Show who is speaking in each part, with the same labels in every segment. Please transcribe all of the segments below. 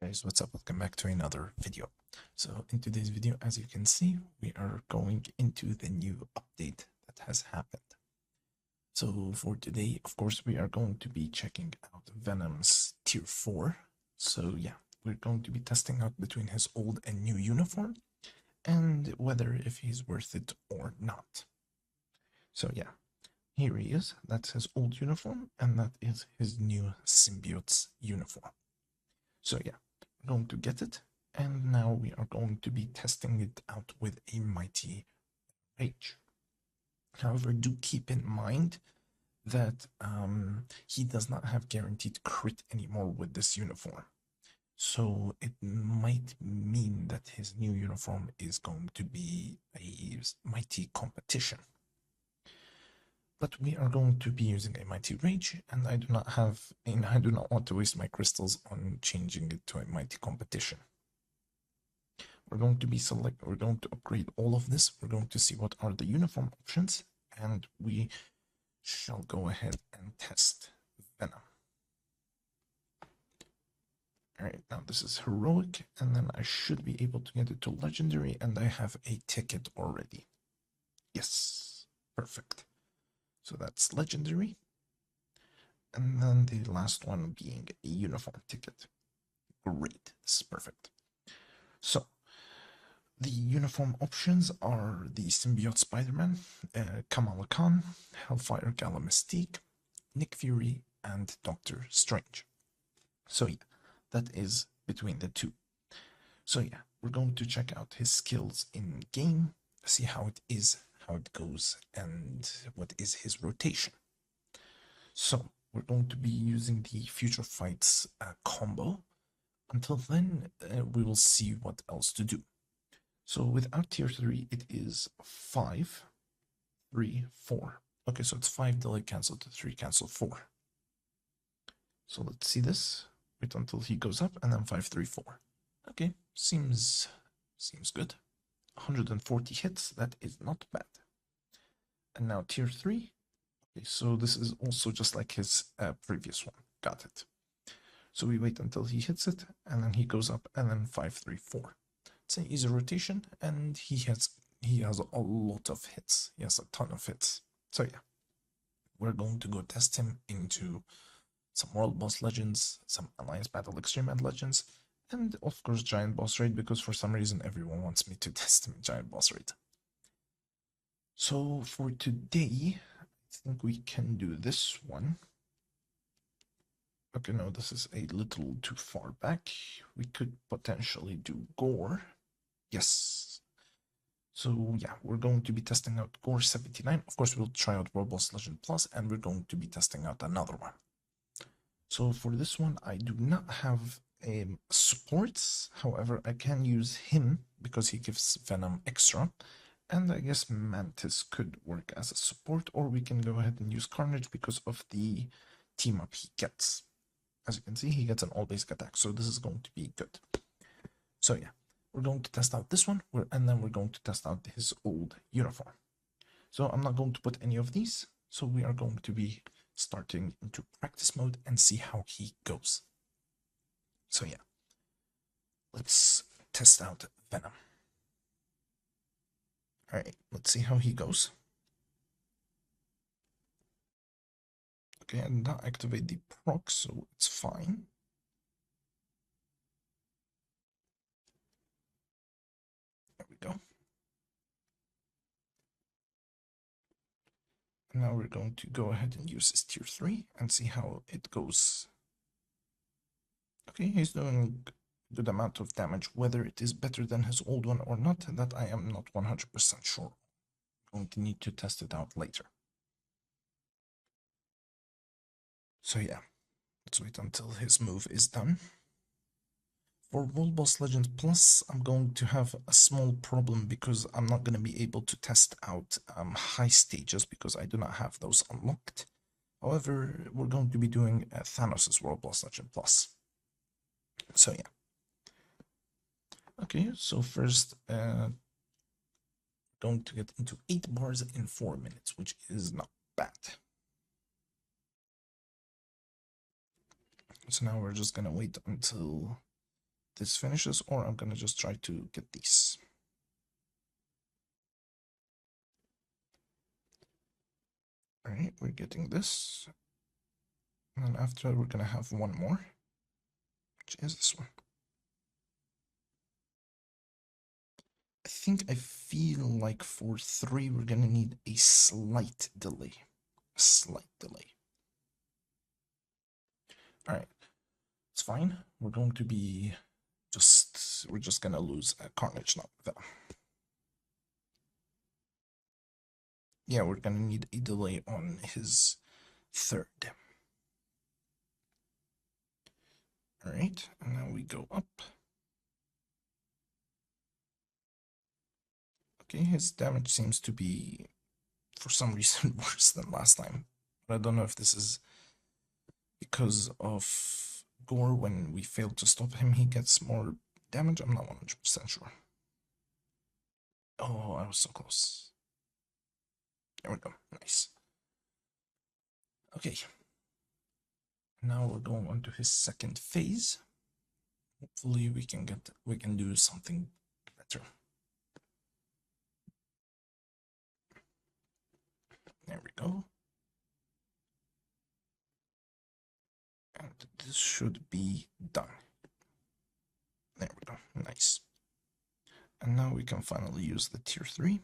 Speaker 1: Guys, what's up? Welcome back to another video. So in today's video, as you can see, we are going into the new update that has happened. So for today, of course, we are going to be checking out Venom's tier 4. So yeah, we're going to be testing out between his old and new uniform and whether if he's worth it or not. So yeah, here he is. That's his old uniform, and that is his new symbiote's uniform. So yeah, we're going to get it, and now we are going to be testing it out with a mighty rage. However, do keep in mind that he does not have guaranteed crit anymore with this uniform. So it might mean that his new uniform is going to be a mighty competition. But we are going to be using a mighty rage, and I do not want to waste my crystals on changing it to a mighty competition. We're going to upgrade all of this. We're going to see what are the uniform options, and we shall go ahead and test Venom. Alright, now this is heroic, and then I should be able to get it to legendary, and I have a ticket already. Yes, perfect. So that's legendary. And then the last one being a uniform ticket. Great, this is perfect. So, the uniform options are the Symbiote Spider-Man, Kamala Khan, Hellfire Gala Mystique, Nick Fury, and Doctor Strange. So yeah, that is between the two. So yeah, we're going to check out his skills in game, see how it is, how it goes, and what is his rotation. So we're going to be using the Future Fights combo. Until then, we will see what else to do. So without tier 3, it is 5, 3, 4. Okay, so it's 5 delay cancel to 3 cancel 4. So let's see this. Wait until he goes up, and then 5, 3, 4. Okay, seems good. 140 hits, that is not bad. And now tier 3. Okay, so this is also just like his previous one. Got it. So we wait until he hits it, and then he goes up, and then 5, 3, 4. It's an easy rotation, and he has a lot of hits. He has a ton of hits. So yeah, we're going to go test him into some World Boss Legends, some Alliance Battle Extreme and Legends, and of course Giant Boss Raid, because for some reason everyone wants me to test him in Giant Boss Raid. So for today, I think we can do this one. Okay, no, this is a little too far back. We could potentially do Gore. Yes. So yeah, we're going to be testing out Gore 79. Of course, we'll try out World Boss Legend Plus, and we're going to be testing out another one. So for this one, I do not have supports. However, I can use him because he gives Venom extra. And I guess Mantis could work as a support, or we can go ahead and use Carnage because of the team up he gets. As you can see, he gets an all basic attack, so this is going to be good. So yeah, we're going to test out this one, and then we're going to test out his old uniform. So I'm not going to put any of these, so we are going to be starting into practice mode and see how he goes. So yeah, let's test out Venom. Alright, let's see how he goes. Okay, I did not activate the proc, so it's fine. There we go. And now we're going to go ahead and use his tier 3 and see how it goes. Okay, he's doing a good amount of damage. Whether it is better than his old one or not, that I am not 100% sure. I'm going to need to test it out later. So yeah, let's wait until his move is done. For World Boss Legends Plus, I'm going to have a small problem because I'm not going to be able to test out high stages because I do not have those unlocked. However, we're going to be doing Thanos' World Boss Legend Plus. So yeah. Okay, so first, going to get into 8 bars in 4 minutes, which is not bad. So now we're just gonna wait until this finishes, or I'm gonna just try to get these. All right, we're getting this. And then after, we're gonna have one more, which is this one. I feel like for 3, we're gonna need a slight delay. A slight delay. All right, it's fine. We're going to be we're just gonna lose a Carnage now. Yeah, we're gonna need a delay on his 3rd. All right, and now we go up. Okay, his damage seems to be, for some reason, worse than last time. But I don't know if this is because of Gore. When we fail to stop him, he gets more damage. I'm not 100% sure. Oh, I was so close. There we go. Nice. Okay. Now we're going on to his 2nd phase. Hopefully we can do something better. There we go. And this should be done. There we go. Nice. And now we can finally use the tier 3.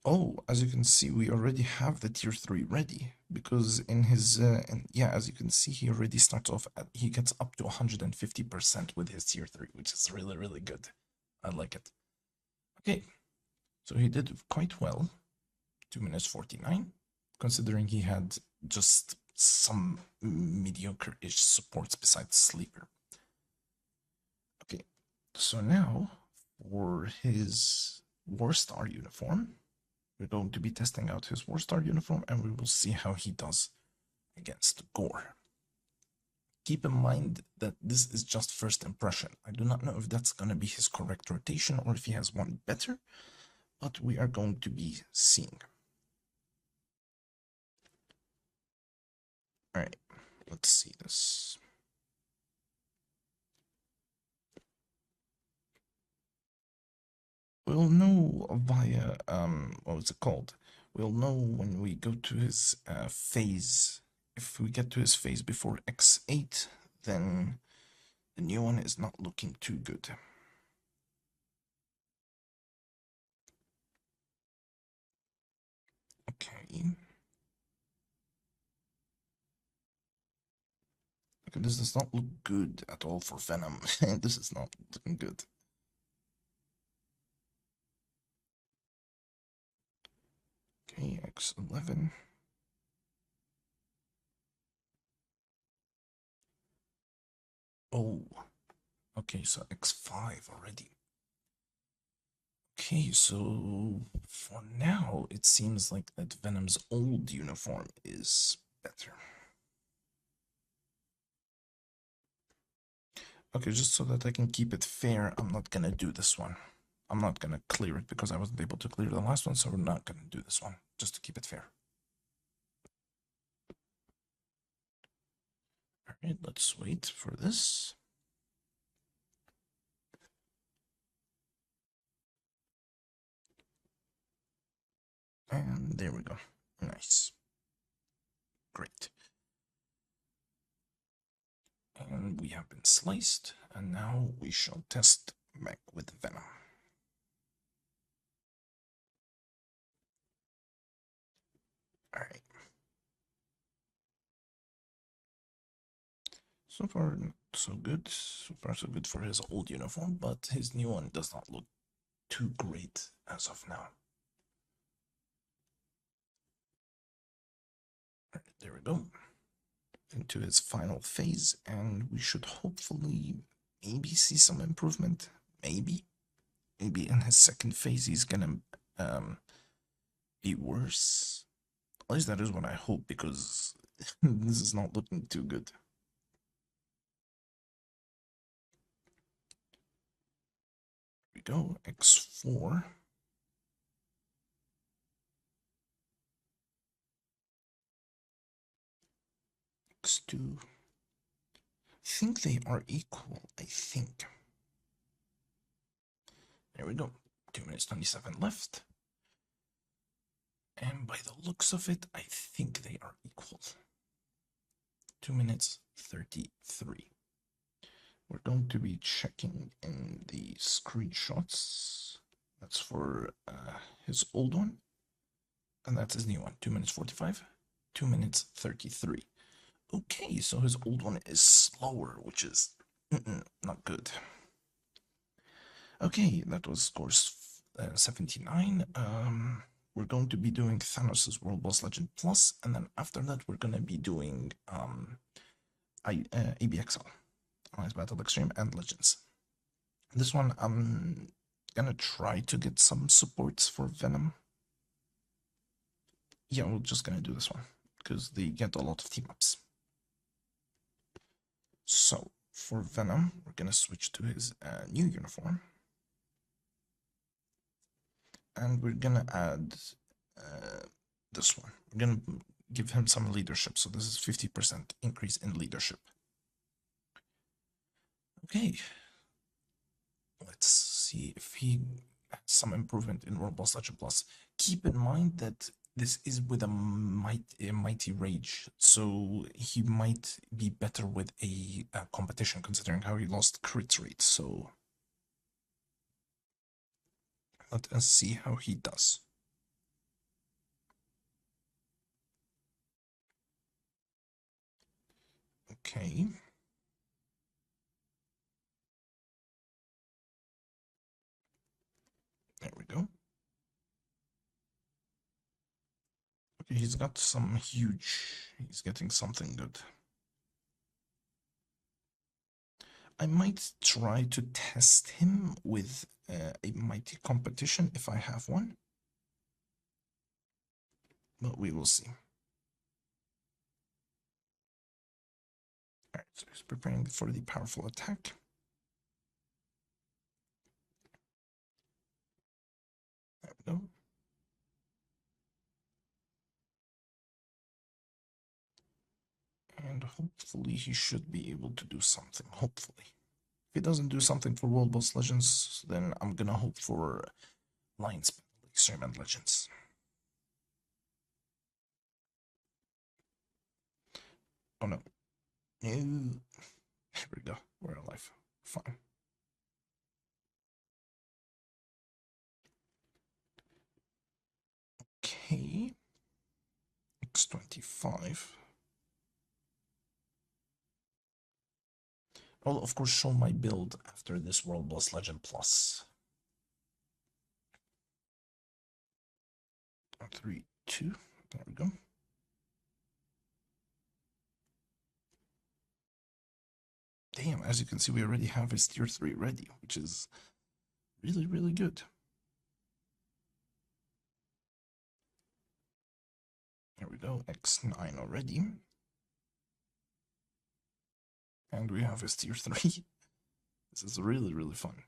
Speaker 1: Oh, as you can see, we already have the tier 3 ready, because in his, yeah, as you can see, he already starts off he gets up to 150% with his tier 3, which is really, really good. I like it. Okay, so he did quite well. 2 minutes 49, considering he had just some mediocre-ish supports besides Sleeper. Okay, so now for his Warstar uniform, we're going to be testing out his Warstar uniform, and we will see how he does against Gore. Keep in mind that this is just first impression. I do not know if that's going to be his correct rotation or if he has one better, but we are going to be seeing. All right, let's see this. We'll know via, what was it called? We'll know when we go to his phase. If we get to his phase before X8, then the new one is not looking too good. Okay. Okay, this does not look good at all for Venom. This is not looking good. Okay, X11. Oh, okay, so X5 already. Okay, so for now, it seems like that Venom's old uniform is better. Okay, just so that I can keep it fair, I'm not gonna do this one. I'm not gonna clear it because I wasn't able to clear the last one, so we're not gonna do this one, just to keep it fair. Alright, let's wait for this. And there we go. Nice. Great. And we have been sliced, and now we shall test back with Venom. Alright. So far, not so good. So far, so good for his old uniform, but his new one does not look too great as of now. Alright, there we go. Into his final phase, and we should hopefully maybe see some improvement. Maybe in his 2nd phase he's gonna be worse. At least that is what I hope, because this is not looking too good. Here we go, X4. X2. I think they are equal, I think. There we go. 2 minutes 27 left. And by the looks of it, I think they are equal. 2 minutes 33. We're going to be checking in the screenshots. That's for his old one. And that's his new one. 2 minutes 45. 2 minutes 33. Okay, so his old one is slower, which is not good. Okay, that was course 79. We're going to be doing Thanos' World Boss Legend Plus, and then after that, we're going to be doing ABXL, Alliance Battle Extreme, and Legends. This one, I'm gonna try to get some supports for Venom. Yeah, we're just gonna do this one, because they get a lot of team-ups. So, for Venom, we're gonna switch to his new uniform. And we're gonna add this one. We're gonna give him some leadership. So this is 50% increase in leadership. Okay. Let's see if he has some improvement in World Boss Legend Plus. Keep in mind that this is with a mighty rage, so he might be better with a competition, considering how he lost crit rate. So let us see how he does. Okay. There we go. Okay, he's got some huge. He's getting something good. I might try to test him with a mighty competition if I have one. But we will see. Alright, so he's preparing for the powerful attack. There we go. And hopefully he should be able to do something. Hopefully. If he doesn't do something for World Boss Legends, then I'm gonna hope for Alliance Extreme and Legends. Oh no. No. Here we go. We're alive. Fine. Okay. X25. I'll of course show my build after this World Boss Legend Plus. 3, 2. There we go. Damn, as you can see, we already have his tier 3 ready, which is really, really good. There we go, X9 already. And we have his tier 3. This is really, really fun.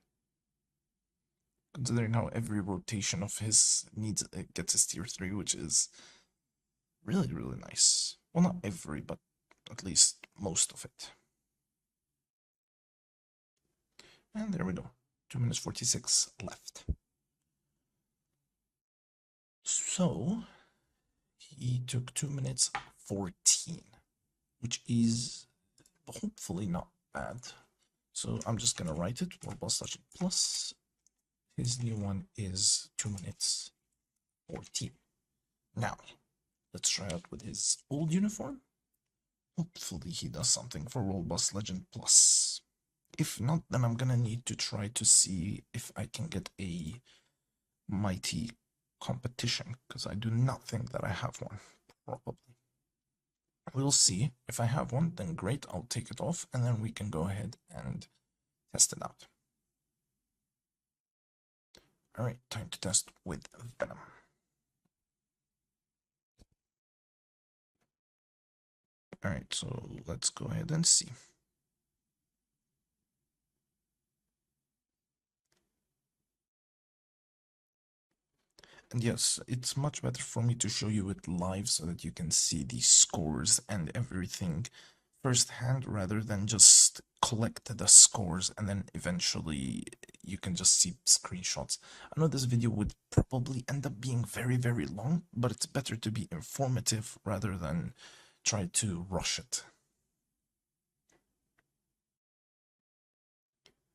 Speaker 1: Considering how every rotation of his needs gets his tier 3, which is really, really nice. Well, not every, but at least most of it. And there we go. 2 minutes 46 left. So, he took 2 minutes 14, which is hopefully not bad. So I'm just gonna write it, World Boss Legend Plus. His new one is 2 minutes 14. Now, let's try out with his old uniform. Hopefully he does something for World Boss Legend Plus. If not, then I'm gonna need to try to see if I can get a mighty competition, because I do not think that I have one, probably. We'll see. If I have one, then great, I'll take it off, and then we can go ahead and test it out. Alright, time to test with Venom. Alright, so let's go ahead and see. And yes, it's much better for me to show you it live so that you can see the scores and everything firsthand rather than just collect the scores and then eventually you can just see screenshots. I know this video would probably end up being very, very long, but it's better to be informative rather than try to rush it.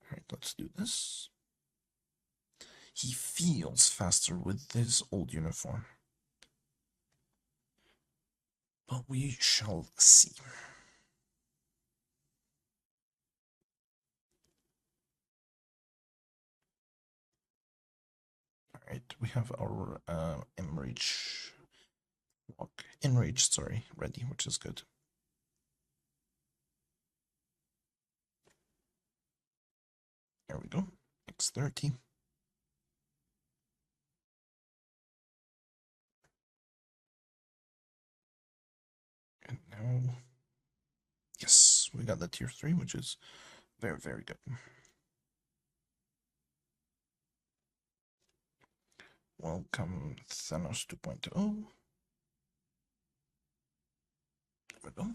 Speaker 1: Alright, let's do this. He feels faster with this old uniform. But we shall see. Alright, we have our enraged, sorry, ready, which is good. There we go. X30. And now, yes, we got the tier 3, which is very, very good. Welcome, Thanos 2.0. There we go.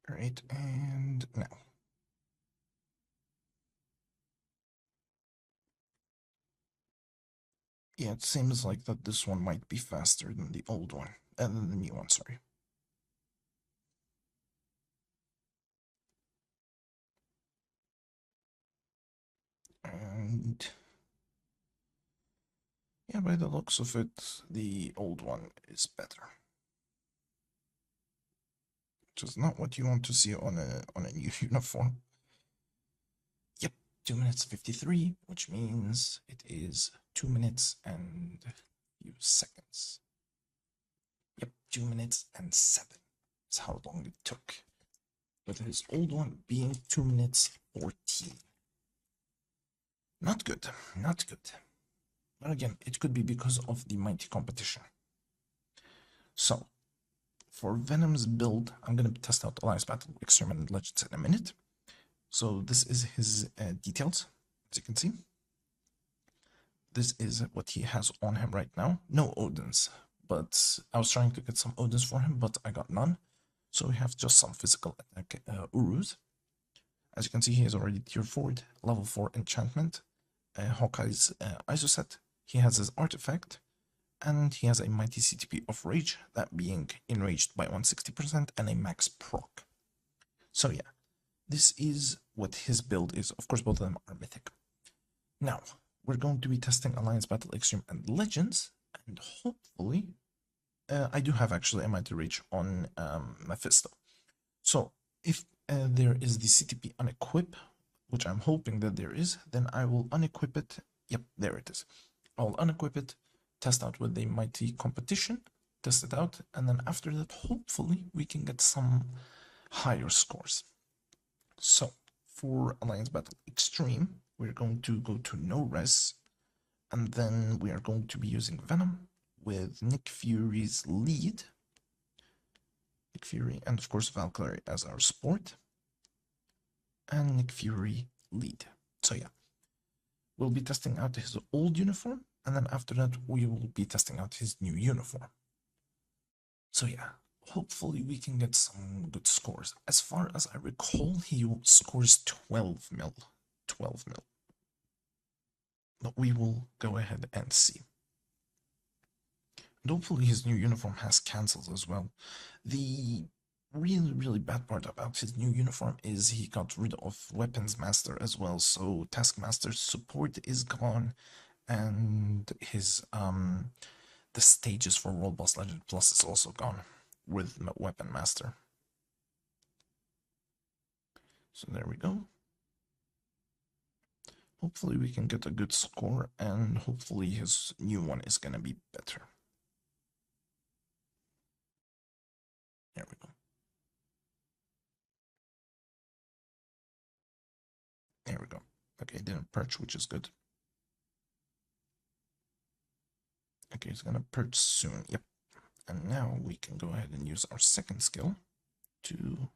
Speaker 1: Alright, and now. Yeah, it seems like that this one might be faster than the old one, than the new one, sorry. And yeah, by the looks of it, the old one is better. Which is not what you want to see on a new uniform. Yep, 2 minutes 53, which means it is 2 minutes and a few seconds. Yep, 2 minutes and 7 is how long it took. With his old one being 2 minutes 14. Not good, not good. But again, it could be because of the mighty competition. So, for Venom's build, I'm going to test out Alliance Battle, Extreme, and Legends in a minute. So this is his details, as you can see. This is what he has on him right now. No Odins, but I was trying to get some Odins for him, but I got none. So we have just some physical attack Urus. As you can see, he is already tier 4, level 4 enchantment. Hawkeye's ISO set. He has his artifact. And he has a mighty CTP of Rage, that being enraged by 160% and a max proc. So yeah, this is what his build is. Of course, both of them are mythic. Now, we're going to be testing Alliance Battle Extreme and Legends, and hopefully, I do have actually a mighty Rage on Mephisto. So, if there is the CTP unequip, which I'm hoping that there is, then I will unequip it. Yep, there it is. I'll unequip it, test out with the mighty competition, test it out, and then after that, hopefully, we can get some higher scores. So, for Alliance Battle Extreme, we're going to go to no res, and then we are going to be using Venom with Nick Fury's lead. Nick Fury, and of course Valkyrie as our support. And Nick Fury lead. So yeah, we'll be testing out his old uniform, and then after that we will be testing out his new uniform. So yeah, hopefully we can get some good scores. As far as I recall, he scores 12 mil. 12 mil. But we will go ahead and see. And hopefully his new uniform has cancels as well. The really, really bad part about his new uniform is he got rid of Weapons Master as well, so Taskmaster's support is gone, and his the stages for World Boss Legend Plus is also gone with Weapon Master. So there we go. Hopefully we can get a good score, and hopefully his new one is gonna be better. There we go. There we go. Okay, didn't perch, which is good. Okay, it's gonna perch soon. Yep. And now we can go ahead and use our second skill to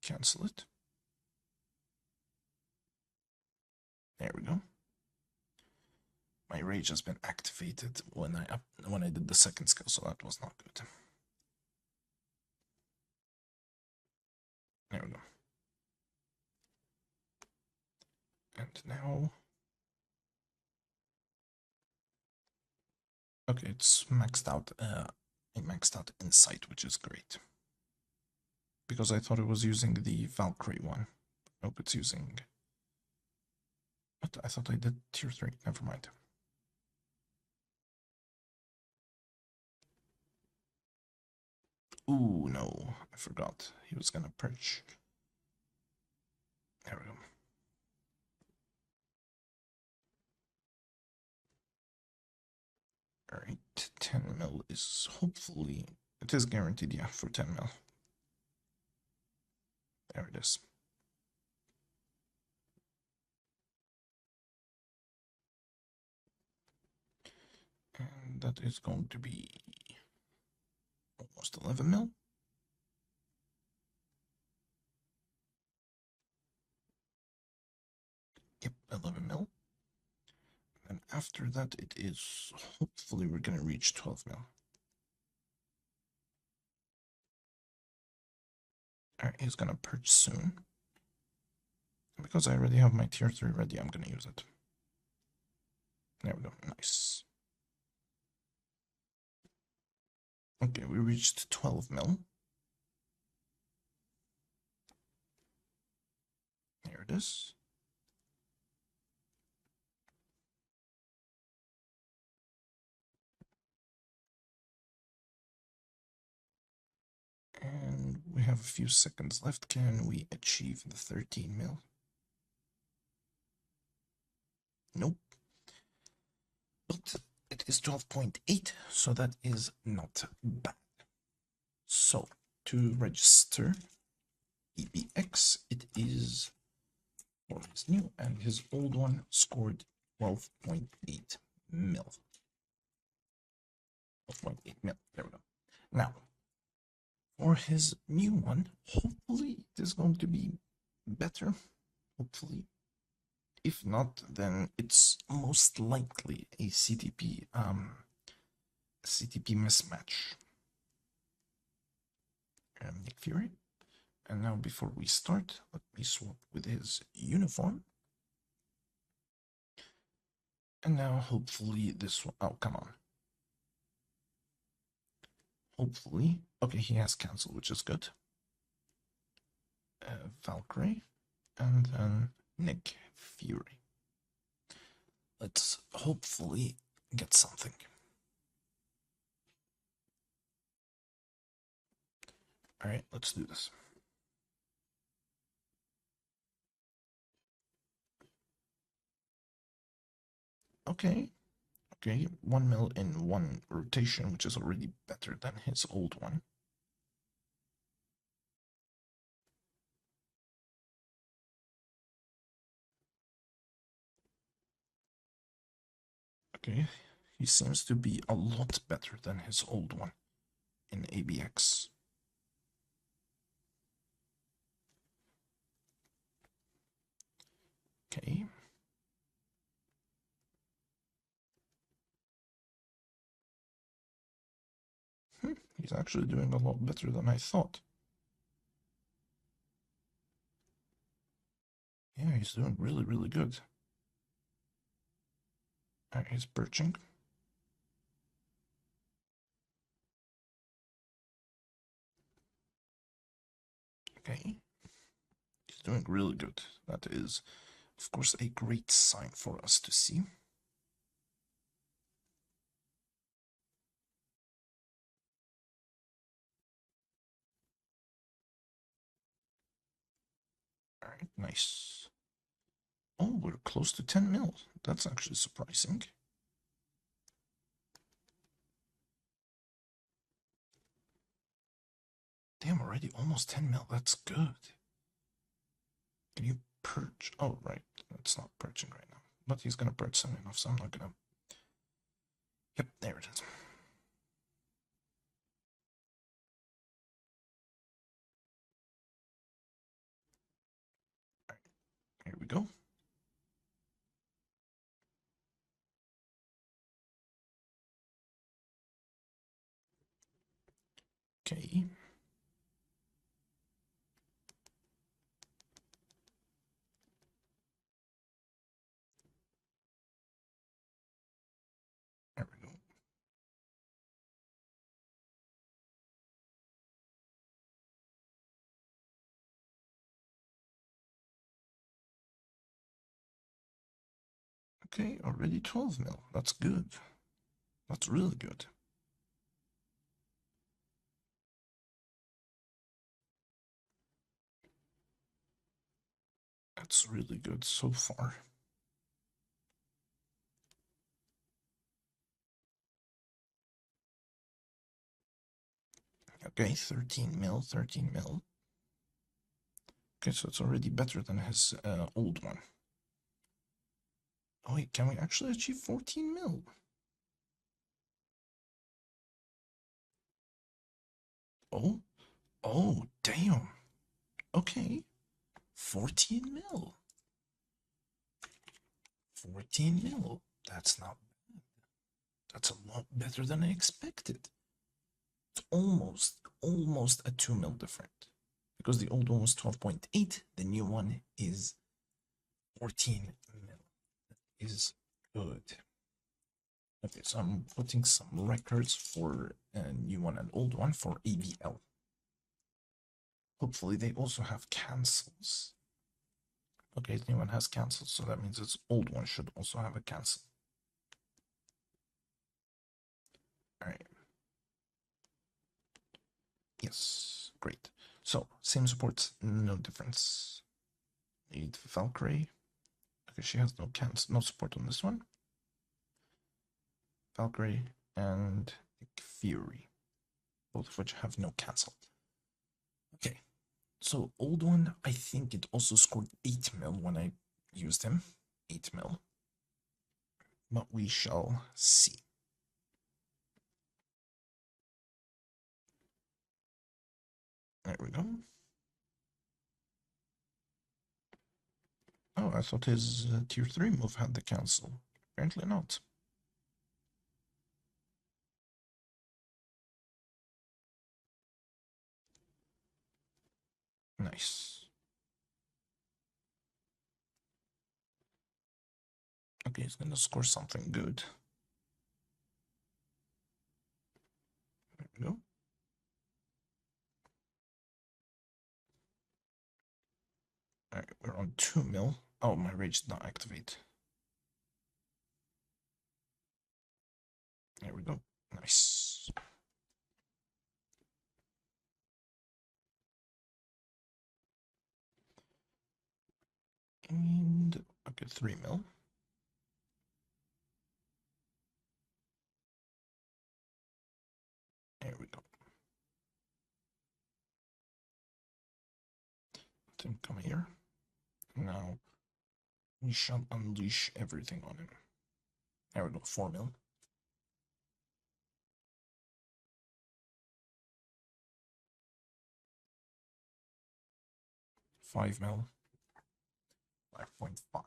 Speaker 1: cancel it. There we go. My rage has been activated when I did the second skill, so that was not good. There we go. And now, okay, it's maxed out. It maxed out Insight, which is great. Because I thought it was using the Valkyrie one. Nope, it's using. What? I thought I did tier 3. Never mind. Ooh, no. I forgot. He was gonna perch. There we go. Alright, 10 mil is hopefully. It is guaranteed, yeah, for 10 mil. There it is. And that is going to be almost 11 mil. Yep, 11 mil. And after that, it is hopefully we're gonna reach 12 mil. Alright, he's gonna perch soon. Because I already have my tier 3 ready, I'm gonna use it. There we go, nice. Okay, we reached 12 mil. There it is. And we have a few seconds left. Can we achieve the 13 mil? Nope. But it is 12.8, so that is not bad. So, to register EBX, it is for his new, and his old one scored 12.8 mil. 12.8 mil, there we go. Now, for his new one, hopefully it is going to be better. Hopefully. If not, then it's most likely a CTP mismatch. Nick Fury. And now before we start, let me swap with his uniform. And now hopefully this one, oh come on. Hopefully, okay, he has cancel, which is good. Valkyrie, and then Nick Fury. Let's hopefully get something. Alright, let's do this. Okay. Okay, 1 mil in 1 rotation, which is already better than his old one. Okay, he seems to be a lot better than his old one in ABX. Okay. He's actually doing a lot better than I thought. Yeah, he's doing really, really good. He's perching. Okay. He's doing really good. That is, of course, a great sign for us to see. Alright, nice. Oh, we're close to 10 mil. That's actually surprising. Damn, already almost 10 mil. That's good. Can you perch? Oh, right. It's not perching right now. But he's gonna perch soon enough, so I'm not gonna. Yep, there it is. Alright, here we go. Okay. There we go. Okay, already 12 mil. That's good. That's really good. That's really good so far. Okay, 13 mil, 13 mil. Okay, so it's already better than his old one. Oh wait, can we actually achieve 14 mil? Oh, oh, damn. Okay, 14 mil. 14 mil. That's not bad. That's a lot better than I expected. It's almost a 2 mil different. Because the old one was 12.8, the new one is 14 mil. That is good. Okay, so I'm putting some records for a new one and old one for ABL. Hopefully they also have cancels. Okay, the new one has cancels, so that means its old one should also have a cancel. Alright. Yes, great. So, same supports, no difference. Need Valkyrie. Okay, she has no support on this one. Valkyrie and Fury, both of which have no cancel. Okay, so old one, I think it also scored 8 mil when I used him. 8 mil. But we shall see. There we go. Oh, I thought his tier 3 move had the cancel. Apparently not. Nice. Okay, he's gonna score something good. There we go. Alright, we're on 2 mil. Oh, my rage did not activate. There we go. Nice. And okay, 3 mil. There we go. Let him come here. Now we shall unleash everything on him. There we go, 4 mil. Five mil. 5.5.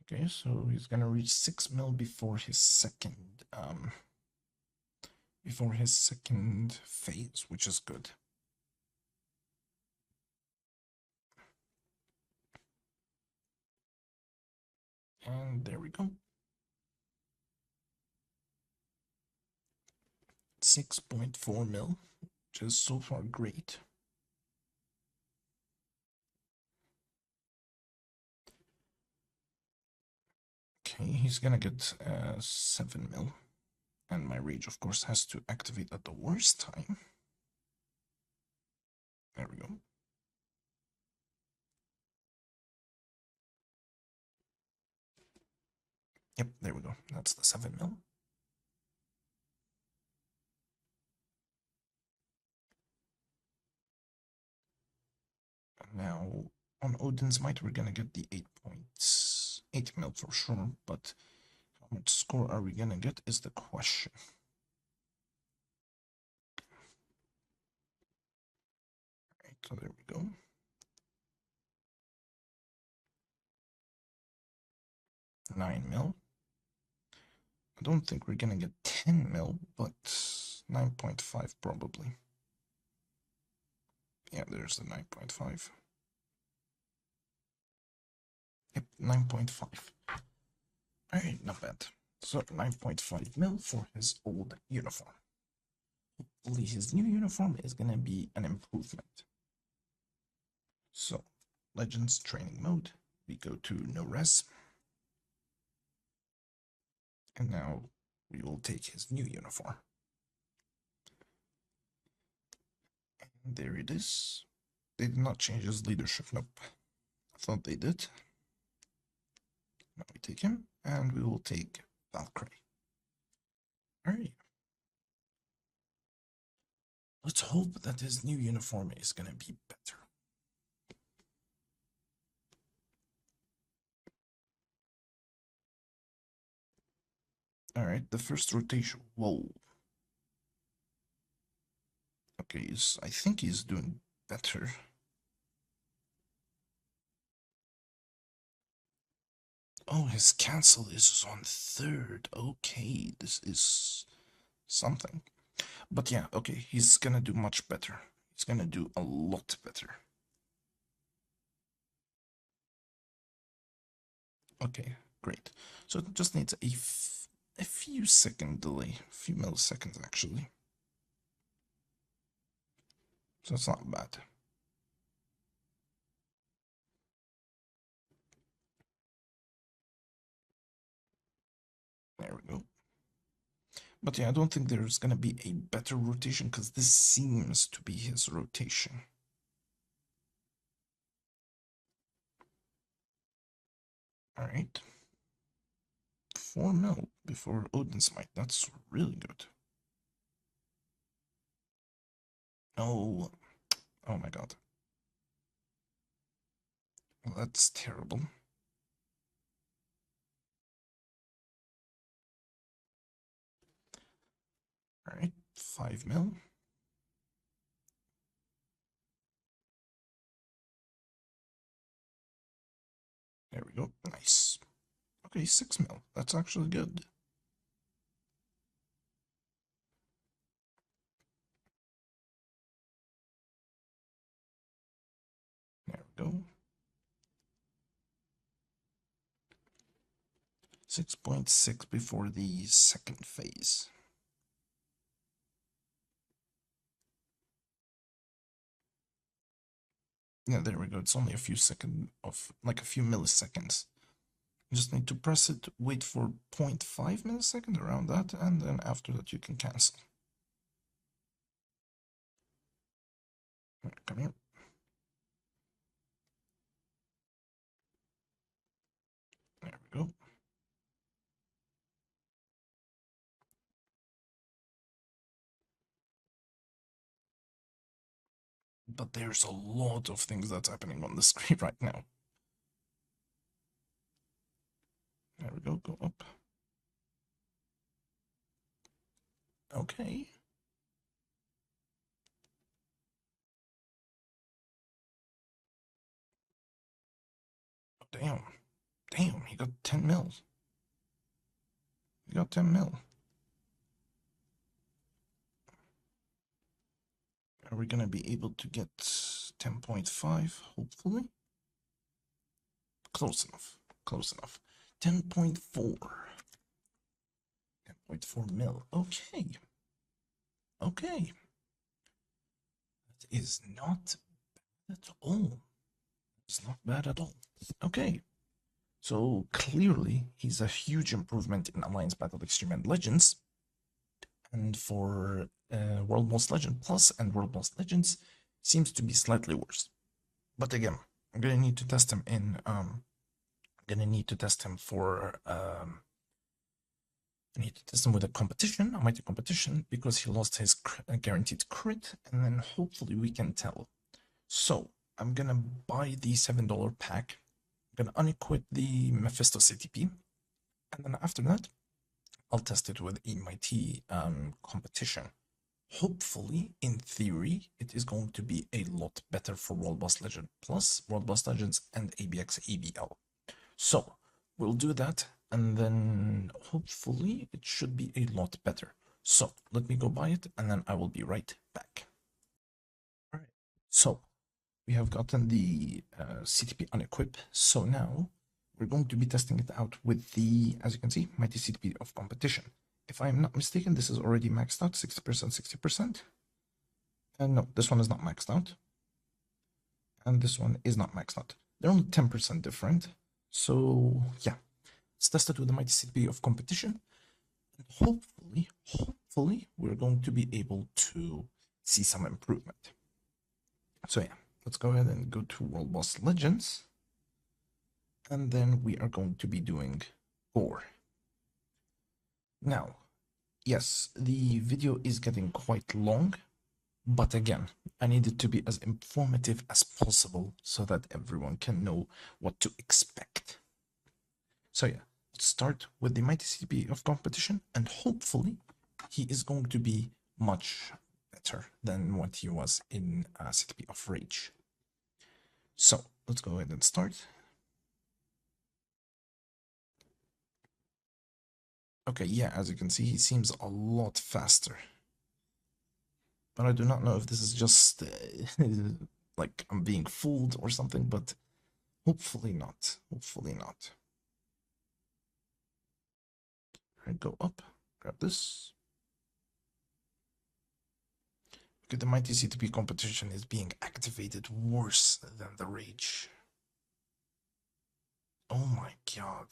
Speaker 1: Okay, so he's gonna reach 6 mil before his second phase, which is good. And there we go. 6.4 mil, which is so far great. Okay, he's gonna get 7 mil. And my rage, of course, has to activate at the worst time. There we go. Yep, there we go. That's the 7 mil. Now, on Odin's Might, we're gonna get the 8 mil for sure, but how much score are we gonna get is the question. Alright, so there we go. 9 mil. I don't think we're gonna get 10 mil, but 9.5 probably. Yeah, there's the 9.5. Yep, 9.5. Alright, not bad. So 9.5 mil for his old uniform. Hopefully his new uniform is gonna be an improvement. So, Legends training mode. We go to no res. And now we will take his new uniform. And there it is. They did not change his leadership. Nope. I thought they did. Now we take him, and we will take Valkyrie. Alright. Let's hope that his new uniform is gonna be better. Alright, the first rotation. Whoa. Okay, I think he's doing better. Oh, his cancel is on third. Okay, this is something. But yeah, okay, he's gonna do much better. He's gonna do a lot better. Okay, great. So it just needs a few second delay, a few milliseconds actually. So it's not bad. There we go. But yeah, I don't think there's gonna be a better rotation because this seems to be his rotation. Alright. 4 mil before Odin's Might. That's really good. Oh. Oh my god. Well, that's terrible. Alright, 5 mil. There we go. Nice. Okay, 6 mil. That's actually good. There we go. 6.6 before the second phase. Yeah, there we go. It's only a few seconds of, like a few milliseconds. You just need to press it, wait for 0.5 milliseconds around that, and then after that you can cancel. Right, come here. There we go. But there's a lot of things that's happening on the screen right now. There we go, go up. Okay. Damn. Damn, he got 10 mils. He got 10 mil. Are we gonna be able to get 10.5, hopefully? Close enough. Close enough. 10.4. 10.4 mil. Okay. Okay. That is not bad at all. It's not bad at all. Okay. So clearly, he's a huge improvement in Alliance Battle Extreme and Legends. And for World Most Legend Plus and World Most Legends, seems to be slightly worse. But again, I'm gonna need to test him in. I'm gonna need to test him for. I need to test him with a competition, a mighty competition, because he lost his guaranteed crit, and then hopefully we can tell. So I'm gonna buy the $7 pack. I'm gonna unequip the Mephisto CTP, and then after that, I'll test it with a mighty competition. Hopefully, in theory, it is going to be a lot better for World Boss Legend Plus, World Boss Legends, and ABX EBL. So, we'll do that and then hopefully it should be a lot better. So let me go buy it, and then I will be right back. All right. So we have gotten the CTP unequipped. So now we're going to be testing it out with the, as you can see, mighty CTP of competition. If I'm not mistaken, this is already maxed out, 60%, 60%. And no, this one is not maxed out. And this one is not maxed out. They're only 10% different. So yeah, let's test it with the mighty CTP of competition. And hopefully, we're going to be able to see some improvement. So yeah, let's go ahead and go to World Boss Legends. And then we are going to be doing Gore. Now, yes, the video is getting quite long, but again, I need it to be as informative as possible so that everyone can know what to expect. So yeah, let's start with the mighty CTP of competition, and hopefully he is going to be much better than what he was in CTP of Rage. So let's go ahead and start. Okay, yeah, as you can see, he seems a lot faster. But I do not know if this is just like I'm being fooled or something, but hopefully not. Hopefully not. I go up, grab this. Okay, the mighty CTP competition is being activated worse than the Rage. Oh my god.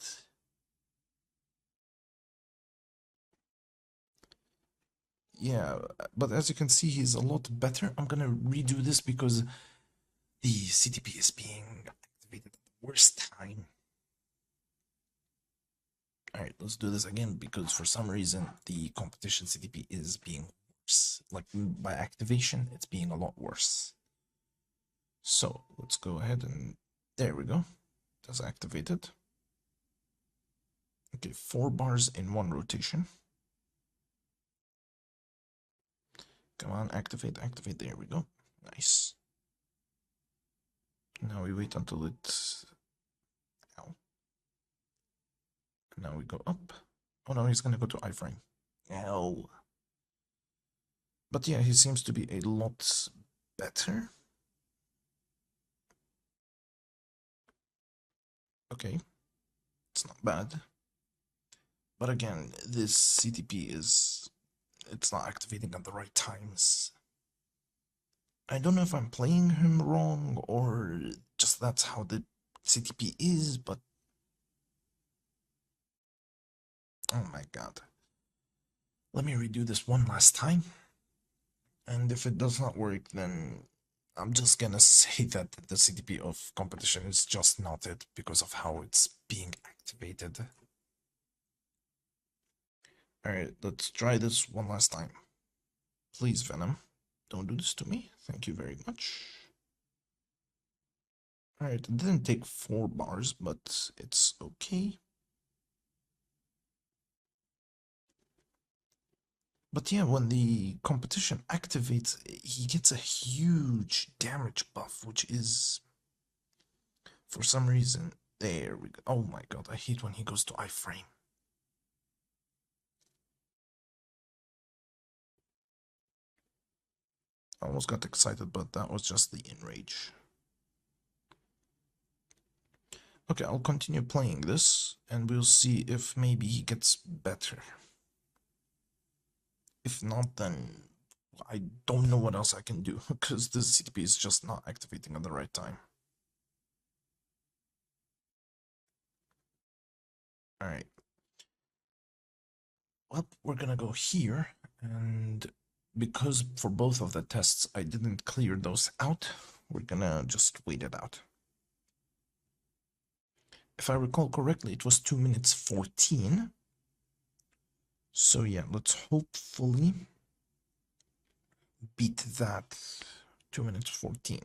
Speaker 1: Yeah, but as you can see, he's a lot better. I'm gonna redo this because the CTP is being activated at the worst time. Alright, let's do this again because for some reason the competition CTP is being worse. Like by activation, it's being a lot worse. So let's go ahead and there we go. That's activated. Okay, 4 bars in 1 rotation. Come on, activate, activate. There we go. Nice. Now we wait until it's. Ow. Now we go up. Oh no, he's gonna go to iframe. Ow. But yeah, he seems to be a lot better. Okay, it's not bad. But again, this CTP is. It's not activating at the right times. I don't know if I'm playing him wrong or just that's how the CTP is, but. Oh my god. Let me redo this one last time. And if it does not work, then I'm just gonna say that the CTP of competition is just not it because of how it's being activated. Alright, let's try this one last time. Please, Venom, don't do this to me. Thank you very much. Alright, it didn't take 4 bars, but it's okay. But yeah, when the competition activates, he gets a huge damage buff, which is, for some reason, there we go. Oh my god, I hate when he goes to iframe. I almost got excited, but that was just the enrage. Okay, I'll continue playing this, and we'll see if maybe he gets better. If not, then I don't know what else I can do, because this CTP is just not activating at the right time. Alright. Well, we're gonna go here, and because for both of the tests I didn't clear those out, we're gonna just wait it out. If I recall correctly, it was 2 minutes 14. So yeah, let's hopefully beat that 2 minutes 14.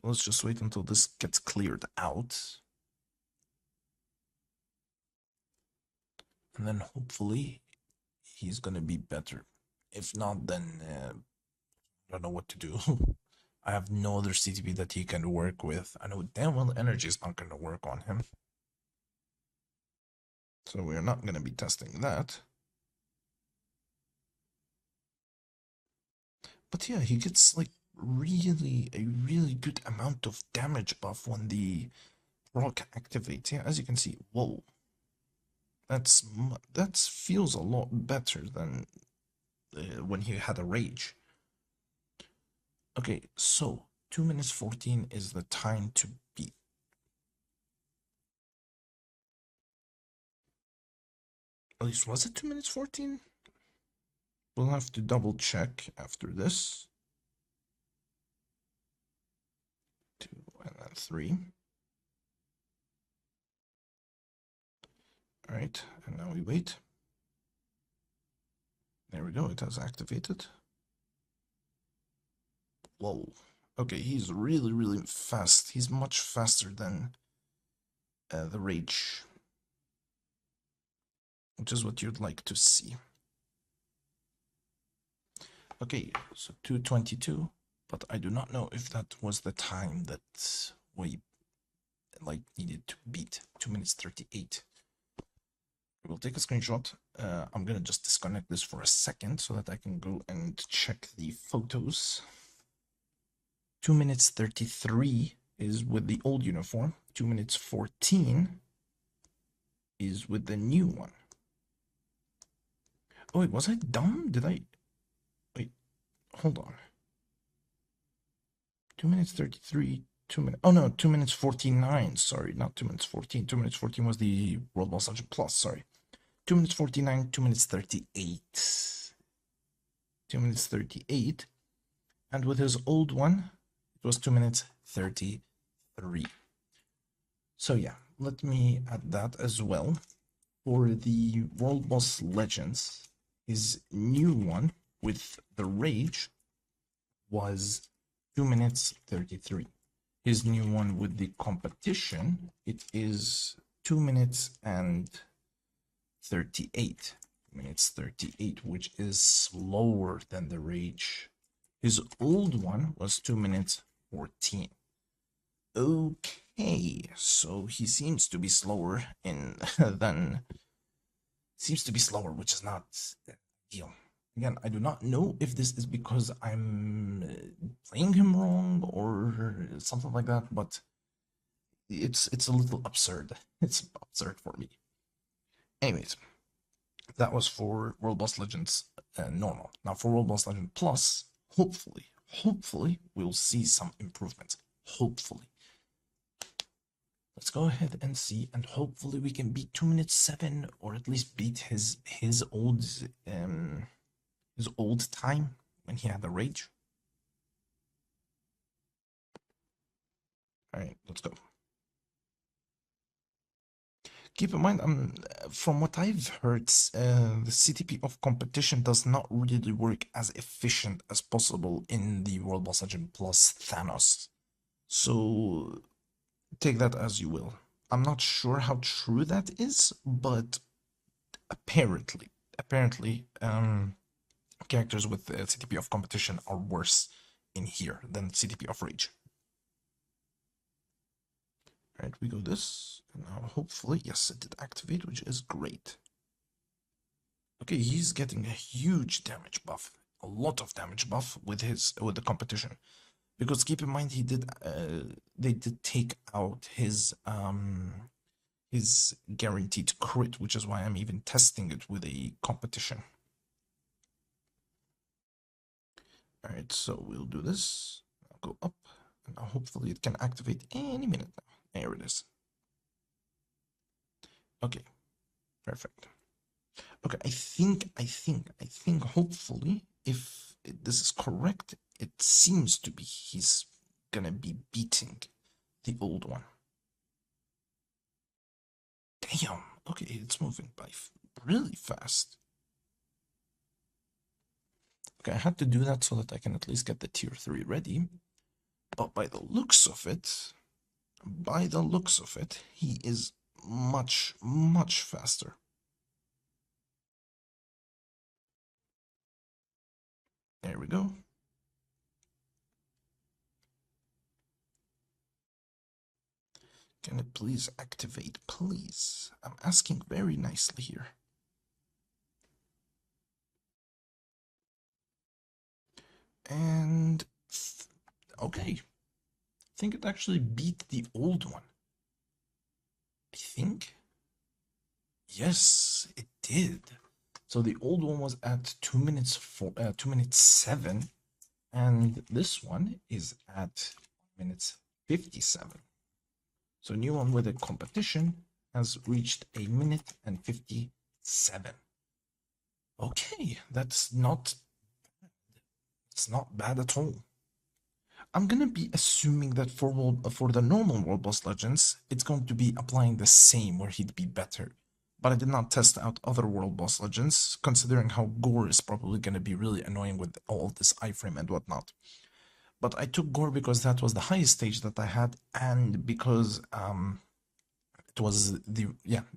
Speaker 1: Let's just wait until this gets cleared out. And then hopefully he's gonna be better. If not, then I don't know what to do. I have no other CTP that he can work with. I know damn well energy is not gonna work on him. So we're not going to be testing that. But yeah, he gets like a really good amount of damage buff when the rock activates. Yeah, as you can see, whoa. That feels a lot better than when he had a rage. Okay, so 2 minutes 14 is the time to beat. At least was it 2 minutes 14? We'll have to double check after this. 2 and then 3. Alright, and now we wait. There we go, it has activated. Whoa. Okay, he's really fast. He's much faster than the rage, which is what you'd like to see. Okay, so 2:22, but I do not know if that was the time that we needed to beat 2 minutes 38. We'll take a screenshot. I'm gonna just disconnect this for a second so that I can go and check the photos. 2 minutes 33 is with the old uniform. 2 minutes 14 is with the new one. Oh wait, was I dumb? Did I... Wait, hold on. 2 minutes 33, 2 minutes... Oh no, 2 minutes 49, sorry, not 2 minutes 14. 2 minutes 14 was the World Boss Legend Plus, sorry. 2 minutes 49, 2 minutes 38. 2 minutes 38. And with his old one, it was 2 minutes 33. So yeah, let me add that as well. For the World Boss Legends, his new one with the Rage was 2 minutes 33. His new one with the competition, it is 2 minutes and 38. 2 minutes 38, which is slower than the Rage. His old one was 2 minutes 14. Okay, so he seems to be slower in than seems to be slower, which is not ideal. Again, I do not know if this is because I'm playing him wrong or something like that, but it's a little absurd. It's absurd for me. Anyways, that was for World Boss Legends normal. Now for World Boss Legend Plus, hopefully we'll see some improvements. Hopefully. Let's go ahead and see, and hopefully we can beat 2 minutes 7, or at least beat his old time when he had the rage. All right, let's go. Keep in mind, from what I've heard, the CTP of competition does not really work as efficient as possible in the World Boss Legend Plus Thanos. So take that as you will. I'm not sure how true that is, but apparently, characters with CTP of competition are worse in here than CTP of rage. All right, we go this, and now hopefully, yes, it did activate, which is great. Okay, he's getting a huge damage buff, a lot of damage buff with the competition, because keep in mind they did take out his guaranteed crit, which is why I'm even testing it with a competition. All right, so we'll do this. I'll go up, and now hopefully it can activate any minute now. There it is. Okay, perfect. Okay, I think hopefully, if this is correct, it seems to be he's gonna be beating the old one. Damn, okay, it's moving by really fast. Okay, I had to do that so that I can at least get the tier 3 ready. But by the looks of it, he is much faster. There we go. Can it please activate, please? I'm asking very nicely here. And okay, I think it actually beat the old one. I think. Yes, it did. So the old one was at 2 minutes 7, and this one is at 1 minutes 57. So new one with a competition has reached 1 minute and 57. Okay, it's not bad at all. I'm gonna be assuming that for the normal World Boss Legends, it's going to be applying the same where he'd be better. But I did not test out other World Boss Legends, considering how Gore is probably gonna be really annoying with all this iframe and whatnot. But I took Gore because that was the highest stage that I had, and because it was the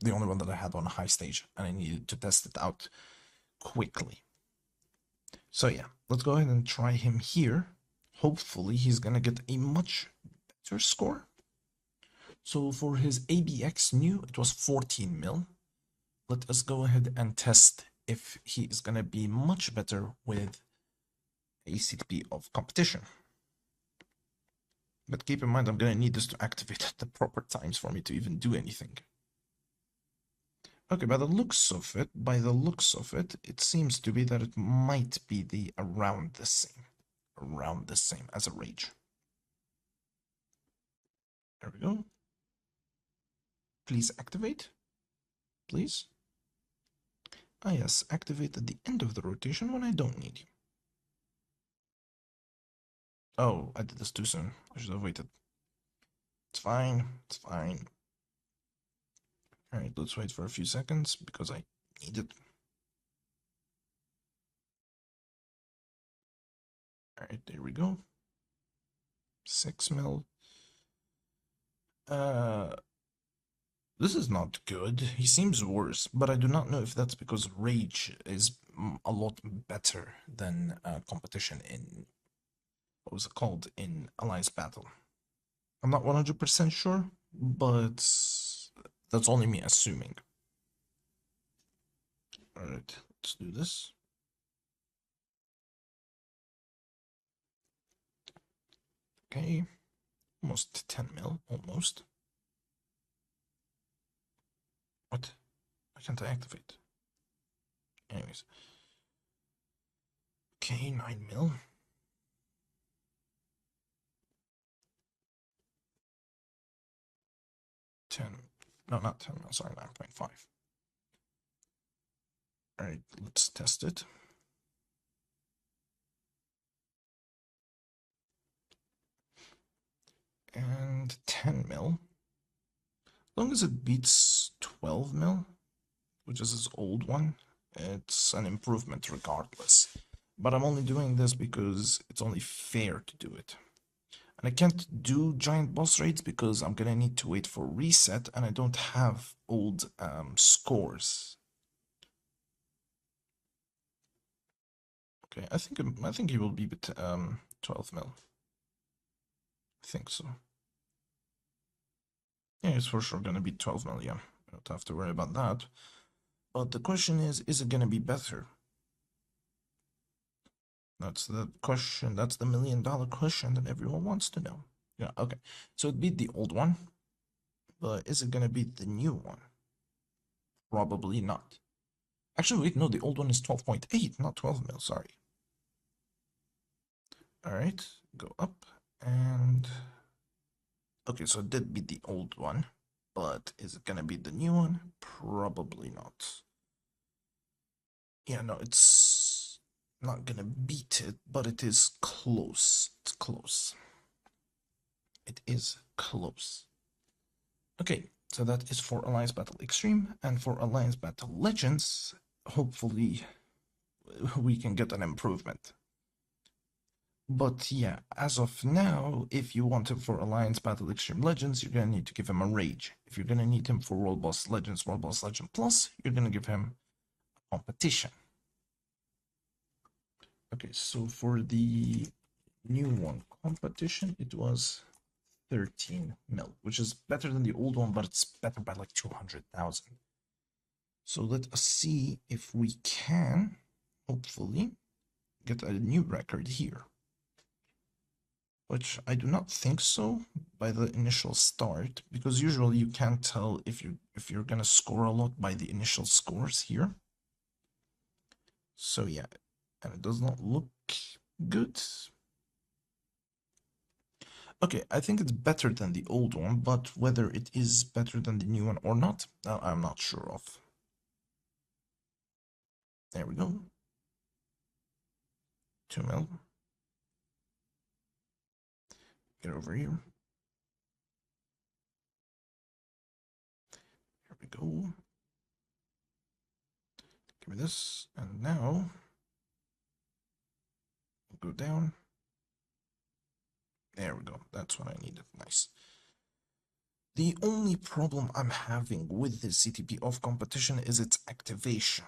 Speaker 1: only one that I had on a high stage, and I needed to test it out quickly. So yeah, let's go ahead and try him here. Hopefully he's gonna get a much better score. So for his ABX new, it was 14 mil. Let us go ahead and test if he is gonna be much better with a CTP of competition. But keep in mind, I'm gonna need this to activate at the proper times for me to even do anything. Okay, by the looks of it, it seems to be that it might be around the same as a rage. There we go. Please activate. Please. Ah yes, activate at the end of the rotation when I don't need you. Oh, I did this too soon. I should have waited. It's fine. It's fine. Alright, let's wait for a few seconds because I need it. Alright, there we go. 6 mil. This is not good. He seems worse, but I do not know if that's because Rage is a lot better than competition in, what was it called, in Alliance Battle. I'm not 100% sure, but that's only me assuming. Alright, let's do this. Okay, almost 10 mil, almost. What? Why can't I activate? Anyways. Okay, 9 mil. 10. No, not 10 mil, sorry, 9.5. Alright, let's test it. And 10 mil. As long as it beats 12 mil, which is his old one, it's an improvement regardless. But I'm only doing this because it's only fair to do it. And I can't do giant boss raids because I'm gonna need to wait for reset, and I don't have old scores. Okay, I think he will be 12 mil. I think so. Yeah, it's for sure gonna be 12 mil, yeah. I don't have to worry about that. But the question is it gonna be better? That's the question. That's the $1,000,000 question that everyone wants to know. Yeah, okay. So it beat the old one, but is it gonna beat the new one? Probably not. Actually, wait, no, the old one is 12.8, not 12 mil, sorry. Alright, go up, and... Okay, so it did beat the old one, but is it gonna beat the new one? Probably not. Yeah, no, it's not gonna beat it, but it is close. It's close. It is close. Okay, so that is for Alliance Battle Extreme, and for Alliance Battle Legends, hopefully we can get an improvement. But yeah, as of now, if you want him for Alliance Battle Extreme Legends, you're gonna need to give him a Rage. If you're gonna need him for World Boss Legends, World Boss Legend Plus, you're gonna give him a competition. Okay, so for the new one competition, it was 13 mil, which is better than the old one, but it's better by like 200,000. So let us see if we can, hopefully, get a new record here. Which I do not think so by the initial start, because usually you can't tell if you're gonna score a lot by the initial scores here. So yeah, and it does not look good. Okay, I think it's better than the old one, but whether it is better than the new one or not, I'm not sure of. There we go. 2 mil. Get over here. Here we go. Give me this, and now we'll go down. There we go. That's what I needed. Nice. The only problem I'm having with this CTP off competition is its activation.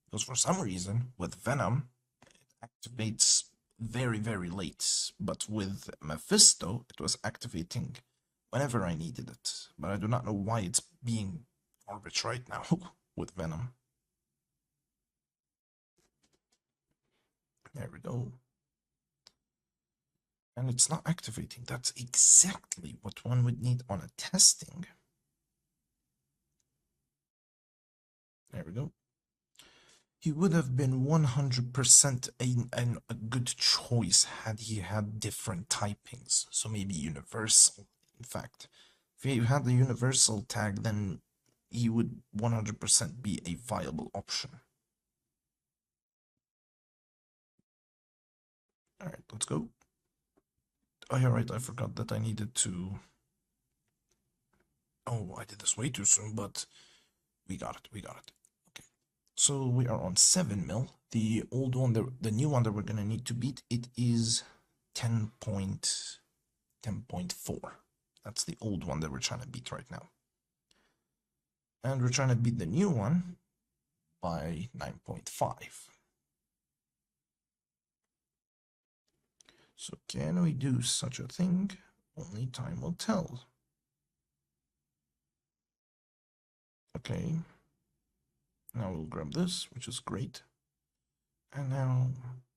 Speaker 1: Because for some reason, with Venom, it activates very, very late. But with Mephisto, it was activating whenever I needed it. But I do not know why it's being garbage right now with Venom. There we go. And it's not activating. That's exactly what one would need on a testing. There we go. He would have been 100% a good choice had he had different typings. So maybe universal, in fact. If he had the universal tag, then he would 100% be a viable option. Alright, let's go. Oh, yeah, right, I forgot that I needed to... Oh, I did this way too soon, but we got it, Okay, so we are on 7 mil. The old one, the new one that we're gonna need to beat, it is 10.4. That's the old one that we're trying to beat right now. And we're trying to beat the new one by 9.5. So can we do such a thing? Only time will tell. Okay. Now we'll grab this, which is great. And now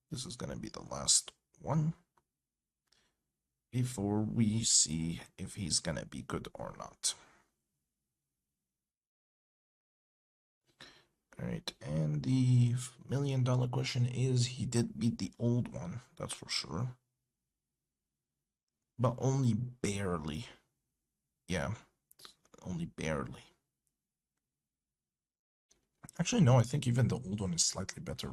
Speaker 1: this is going to be the last one before we see if he's going to be good or not. Alright, and the $1 million question is, he did beat the old one, that's for sure. But only barely. Yeah, only barely. Actually, no, I think even the old one is slightly better.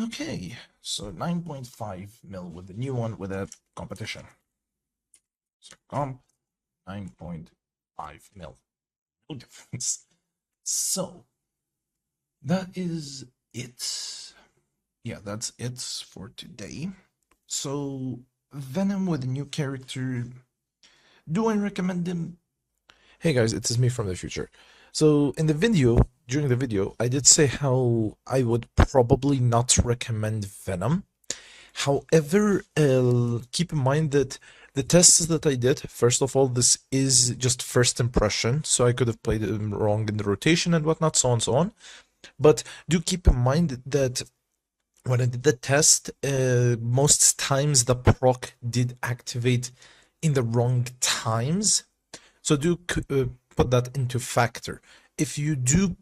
Speaker 1: Okay, so 9.5 mil with the new one with a competition. So comp, 9.5 mil. No difference. So, that is it. Yeah, that's it for today. So, Venom with a new character. Do I recommend him? Hey guys, it is me from the future. So in the video, during the video, I did say how I would probably not recommend Venom. However, keep in mind that the tests that I did, first of all, this is just first impression, so I could have played it wrong in the rotation and whatnot, so on and so on. But do keep in mind that when I did the test, most times the proc did activate in the wrong times. So do put that into factor. If you do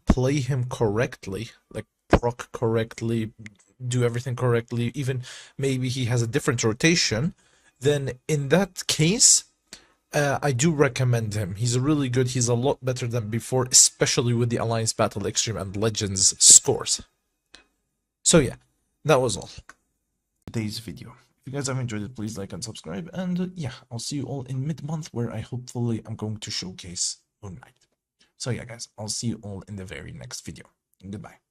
Speaker 1: play him correctly, like proc correctly, do everything correctly, even maybe he has a different rotation, then in that case, I do recommend him. He's really good. He's a lot better than before, especially with the Alliance Battle Extreme and Legends scores. So yeah, that was all. Today's video. If you guys have enjoyed it, please like and subscribe. And yeah, I'll see you all in mid-month where I'm going to showcase Moon Knight. So yeah, guys, I'll see you all in the very next video. Goodbye.